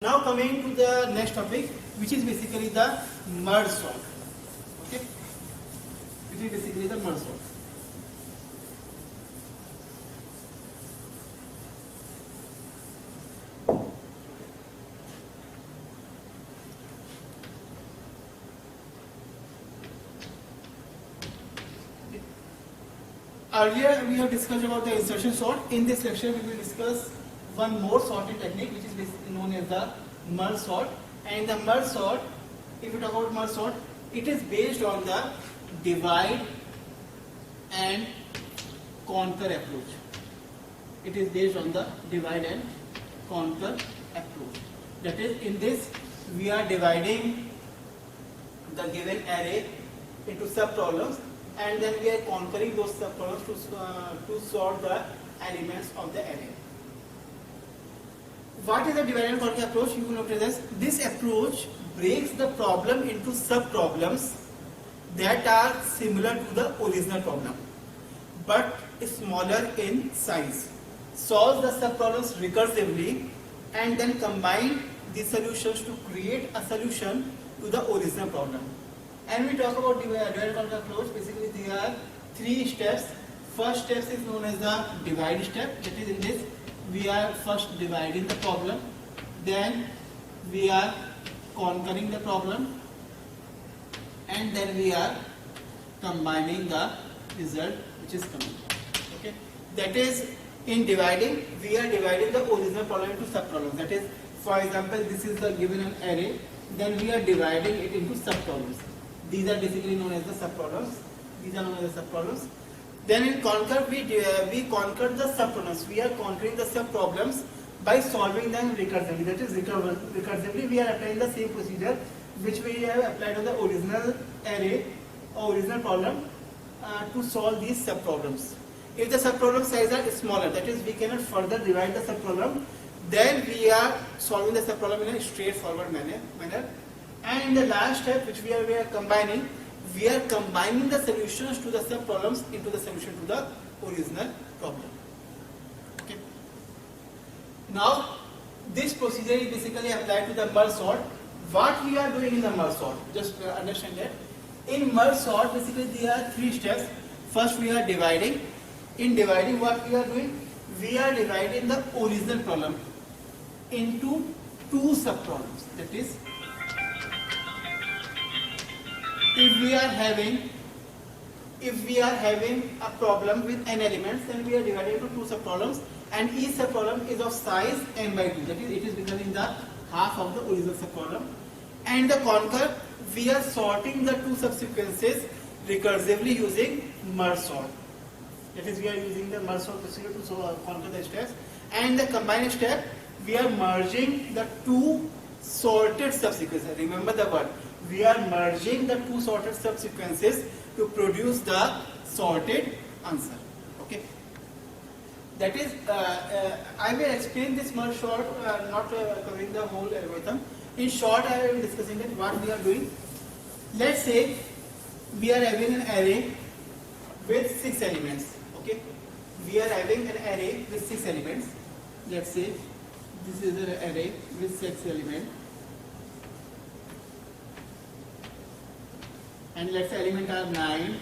Now coming to the next topic, which is basically the merge sort. Okay, which is basically the merge sort. Earlier we have discussed about the insertion sort. In this lecture we will discuss one more sorting technique, which is basically known as the merge sort. And the merge sort, if you talk about merge sort, it is based on the divide and conquer approach. It is based on the divide and conquer approach. That is, in this we are dividing the given array into sub problems, and then we are conquering those sub problems to sort the elements of the array. What is the divide and conquer approach? You will notice this approach breaks the problem into sub problems that are similar to the original problem but smaller in size. Solve the sub problems recursively and then combine the solutions to create a solution to the original problem. And we talk about divide and conquer approach. Basically, there are three steps. First step is known as the divide step. That is, in this we are first dividing the problem, then we are conquering the problem, and then we are combining the result which is coming. Okay, that is, in dividing we are dividing the original problem into sub problems. That is, for example, this is the given an array, then we are dividing it into sub problems. These are basically known as the sub problems. These are known as the sub problems. Then in conquer, we conquer the sub problems. We are conquering the sub problems by solving them recursively. That is, recursively we are applying the same procedure which we have applied on the original array or original problem to solve these sub problems. If the sub problem size are smaller, that is, we cannot further divide the sub problem, then we are solving the sub problem in a straightforward manner. And in the last step, which we are combining, we are combining the solutions to the sub problems into the solution to the original problem. Okay. Now, this procedure is basically applied to the merge sort. What we are doing in the merge sort, just understand that. In merge sort, basically there are three steps. First, we are dividing. In dividing, what we are doing? We are dividing the original problem into two sub problems. That is, if we are having a problem with n elements, then we are dividing into two sub problems, and each sub problem is of size n by 2. That is, it is becoming the half of the original sub problem. And the conquer, we are sorting the two subsequences recursively using merge sort. That is, we are using the merge sort procedure to conquer the steps. And the combined step, we are merging the two sorted subsequences. Remember the word. We are merging the two sorted subsequences to produce the sorted answer. Okay. That is, I will explain this merge sort, not covering the whole algorithm. In short, I am discussing that what we are doing. Let's say we are having an array with 6 elements. Okay. We are having an array with 6 elements. Let's say this is an array with 6 elements. And let's say element are 9,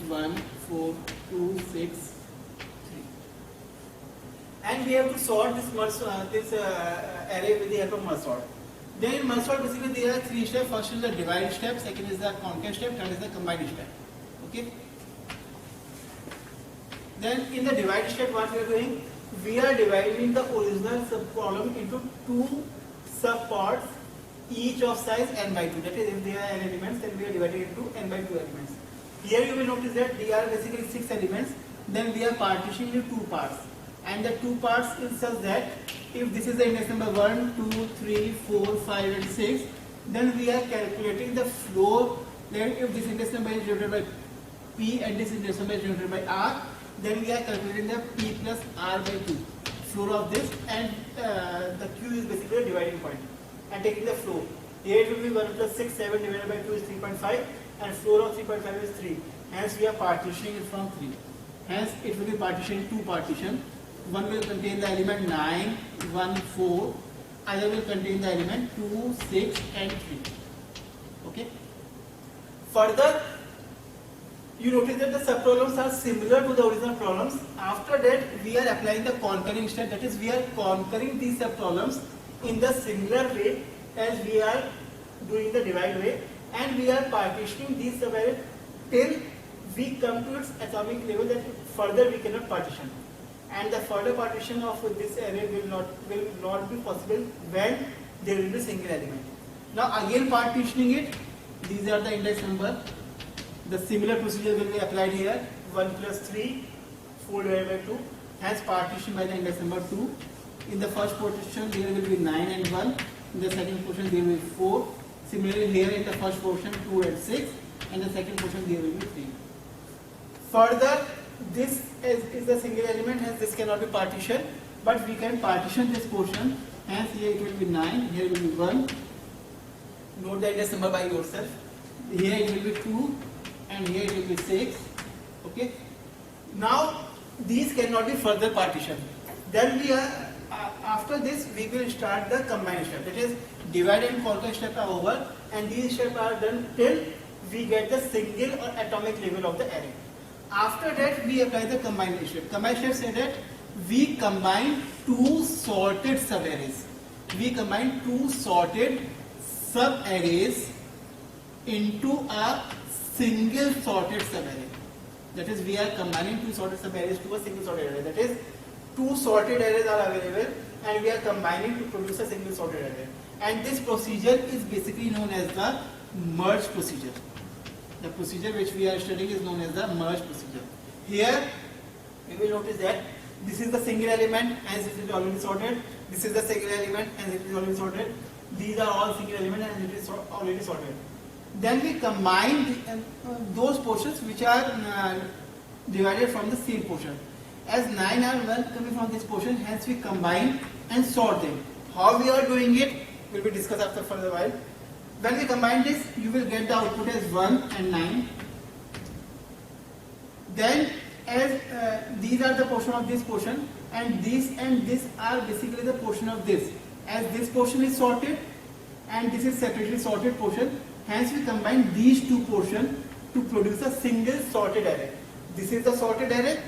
1, 4, 2, 6, 3. And we have to sort this array with the help of merge sort. Then in merge sort, basically there are three steps. First is the divide step, second is the conquer step, third is the combine step. Okay. Then in the divide step, what we are doing? We are dividing the original sub problem into two sub parts, each of size n by 2. That is, if there are n elements, then we are dividing into n by 2 elements. Here you will notice that there are basically 6 elements, then we are partitioning into 2 parts. And the 2 parts is such that if this is the index number 1, 2, 3, 4, 5 and 6, then we are calculating the floor. Then if this index number is divided by P and this index number is divided by R, then we are calculating the P plus R by 2 floor of this, and the Q is basically a dividing point. And taking the floor, here it will be 1 plus 6, 7 divided by 2 is 3.5, and floor of 3.5 is 3. Hence we are partitioning it from 3. Hence it will be partitioned 2 partition. One will contain the element 9, 1, 4, either will contain the element 2, 6 and 3. Okay. Further, you notice that the subproblems are similar to the original problems. After that, we are applying the conquering step. That is, we are conquering these subproblems in the similar way as we are doing the divide way, and we are partitioning these subarrays till we come to its atomic level that further we cannot partition. And the further partition of this array will not be possible when there will be single element. Now again partitioning it, these are the index number. The similar procedure will be applied here. 1 plus 3, 4 divided by 2. Hence partition by the index number 2. In the first portion there will be 9 and 1. In the second portion there will be 4. Similarly here in the first portion 2 and 6. And the second portion there will be 3. Further, this is the single element, hence this cannot be partitioned. But we can partition this portion. Hence here it will be 9, here will be 1. Note the index number by yourself. Here it will be 2. And here it will be 6. Okay. Now these cannot be further partitioned. Then we are after this we will start the combine step. That is, divide and conquer step are over, and these steps are done till we get the single or atomic level of the array. After that we apply the combine step. Combine step say that we combine two sorted subarrays. We combine two sorted subarrays into a single sorted subarray. That is, we are combining two sorted subarrays to a single sorted array. That is, two sorted arrays are available and we are combining to produce a single sorted array. And this procedure is basically known as the merge procedure. The procedure which we are studying is known as the merge procedure. Here, you will notice that this is the single element and it is already sorted. This is the single element and it is already sorted. These are all single elements and it is already sorted. Then we combine those portions which are divided from the same portion. As 9 are 1 coming from this portion, hence we combine and sort them. How we are doing it will be discussed after further while. When we combine this, you will get the output as 1 and 9. Then as these are the portion of this portion, and this are basically the portion of this. As this portion is sorted and this is separately sorted portion, hence we combine these two portions to produce a single sorted array. This is the sorted array,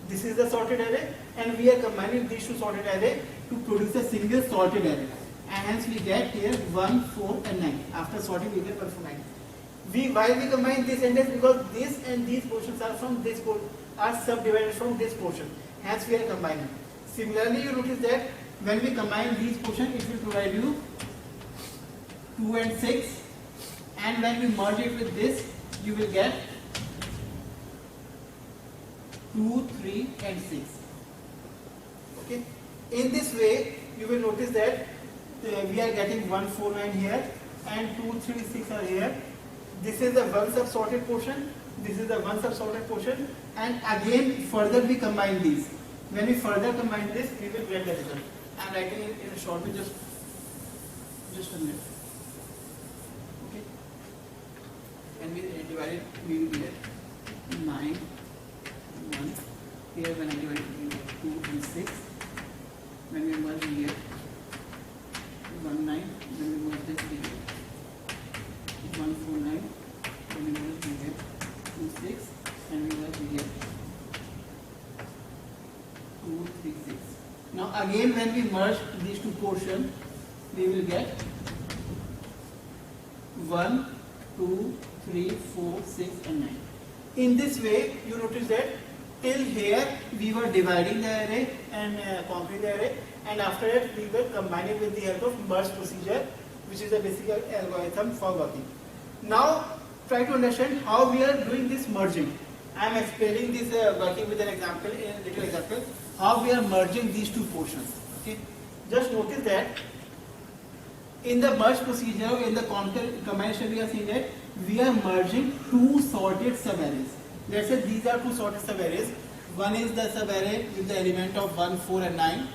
this is the sorted array, and we are combining these two sorted array to produce a single sorted array. And hence we get here 1, 4 and 9. After sorting we get 1, 4, 9. Why we combine this and this? Because this and these portions are from this are subdivided from this portion. Hence we are combining. Similarly, you notice that when we combine these portions, it will provide you 2 and 6. And when we merge it with this, you will get 2, 3 and 6. Okay. In this way, you will notice that we are getting 1, 4, 9 here and 2, 3, 6 are here. This is the one sub sorted portion. This is the one sub sorted portion. And again, further we combine these. When we further combine this, we will get the result. I am writing it in a short way, just a minute. Okay. And we divide it, we will get 9, 1. Here when I divide it, we get 2 and 6. When we merge here, 1, 9. When we merge this, we get 1, 4, 9. When we merge, we get 2, 6. And we merge, we get 2, 3, 6. Now again, when we merge these two portions, we will get 1, 2, 3, 4, 6 and 9. In this way, you notice that till here we were dividing the array and conquering the array, and after that we were combining with the help of merge procedure, which is a basic algorithm for working. Now try to understand how we are doing this merging. I am explaining this working with an example, a little example, how we are merging these two portions. Okay, just notice that in the merge procedure, in the combination, we are seeing that we are merging two sorted subarrays. Let's say these are two sorted subarrays. One is the subarray with the element of 1, 4 and 9.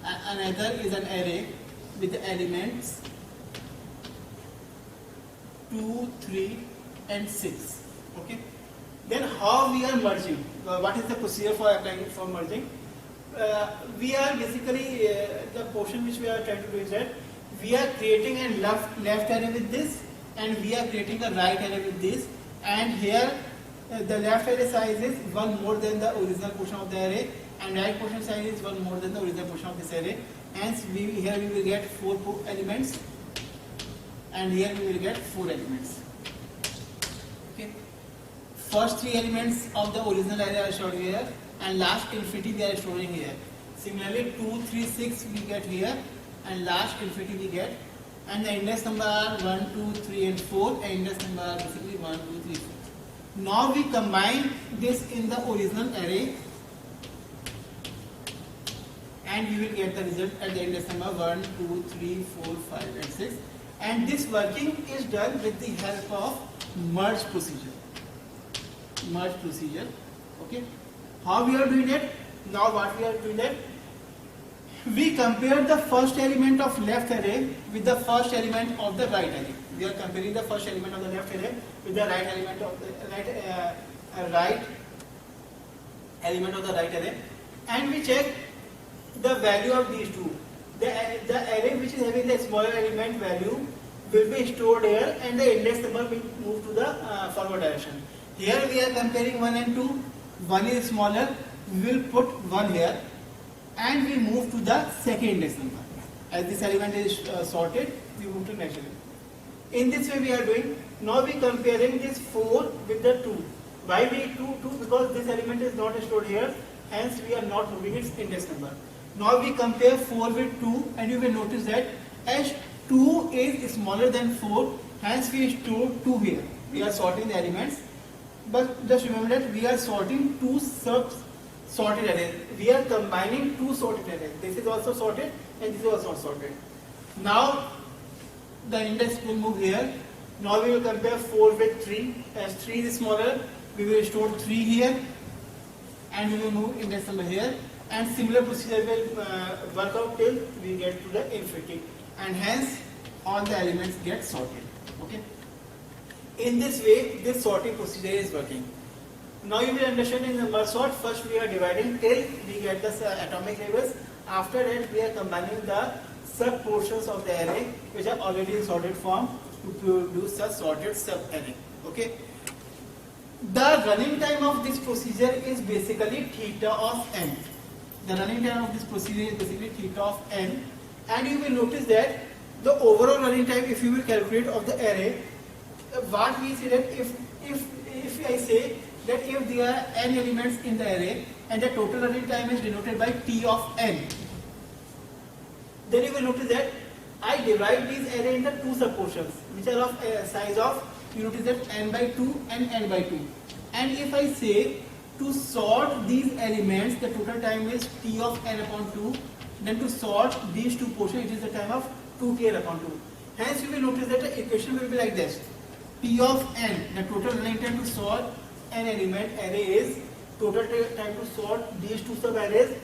Another is an array with the elements 2, 3 and 6. Okay. Then how we are merging? What is the procedure for applying for merging? we are basically the portion which we are trying to do is that we are creating a left array with this, and we are creating a right array with this, and here the left array size is one more than the original portion of the array, and right portion size is one more than the original portion of this array. Hence here we will get 4 elements, and here we will get 4 elements. Okay. First 3 elements of the original array are stored here, and last infinity we are storing here. Similarly 2, 3, 6 we get here, and last infinity we get, and the index number are 1, 2, 3 and 4, and index number are basically 1, 2, 3, 4. Now we combine this in the original array, and we will get the result at the index number 1, 2, 3, 4, 5 and 6. And this working is done with the help of merge procedure. Merge procedure. Okay. How we are doing it? Now what we are doing it? We compare the first element of left array with the first element of the right array. We are comparing the first element of the left array with the right element of the right element of the right array, and we check the value of these two. The array which is having the smaller element value will be stored here, and the index number will move to the forward direction. Here we are comparing 1 and 2. 1 is smaller, we will put 1 here, and we move to the second index number. As this element is sorted, we move to next element. In this way we are doing. Now we comparing this 4 with the 2. Why we 2? Because this element is not stored here, hence we are not moving its index number. Now we compare 4 with 2, and you will notice that as 2 is smaller than 4, hence we store 2 here. We are sorting the elements, but just remember that we are sorting 2 sorted arrays. We are combining 2 sorted arrays. This is also sorted, and this is also sorted. Now the index will move here. Now we will compare 4 with 3. As 3 is smaller, we will store 3 here, and we will move index number here. And similar procedure will work out till we get to the infinity, and hence all the elements get sorted. Okay. In this way, this sorting procedure is working. Now you will understand in the merge sort. First we are dividing till we get the atomic labels. After that we are combining the sub portions of the array which are already in sorted form to produce a sorted sub array. Okay. The running time of this procedure is basically theta of n. The running time of this procedure is basically theta of n, and you will notice that the overall running time, if you will calculate of the array, what we see that if I say that if there are n elements in the array and the total running time is denoted by t of n, then you will notice that I divide these array into 2 subportions which are of size of, you notice that n by 2 and n by 2. And if I say to sort these elements, the total time is t of n upon 2, then to sort these 2 portions, it is the time of 2tn upon 2. Hence you will notice that the equation will be like this. T of n, the total running time to sort an element array is total time to sort these 2 sub arrays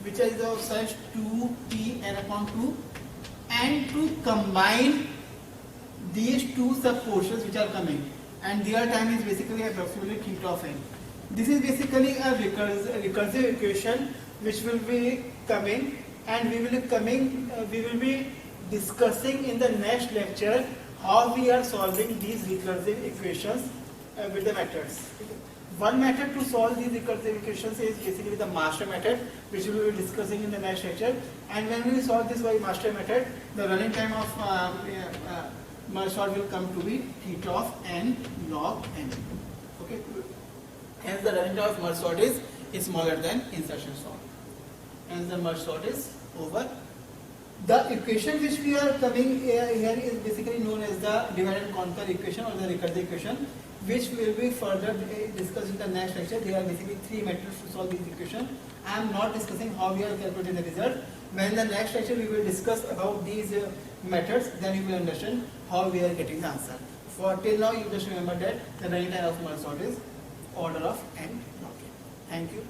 which is of size 2tn upon 2, and to combine these 2 sub portions which are coming, and their time is basically approximately theta of n. This is basically a recursive equation which will be coming, and we will be discussing in the next lecture how we are solving these recursive equations with the methods. One method to solve these recursive equations is basically the master method, which we will be discussing in the next lecture. And when we solve this by master method, the running time of merge sort will come to be theta of n log n. Okay. Hence the running time of merge sort is smaller than insertion sort. Hence the merge sort is over. The equation which we are coming here is basically known as the divide and conquer equation or the recursive equation, which will be further discussed in the next lecture. There are basically 3 methods to solve this equation. I am not discussing how we are calculating the result. When the next lecture we will discuss about these methods, then you will understand how we are getting the answer. For till now, you just remember that the running time of merge sort is order of n log n. Thank you.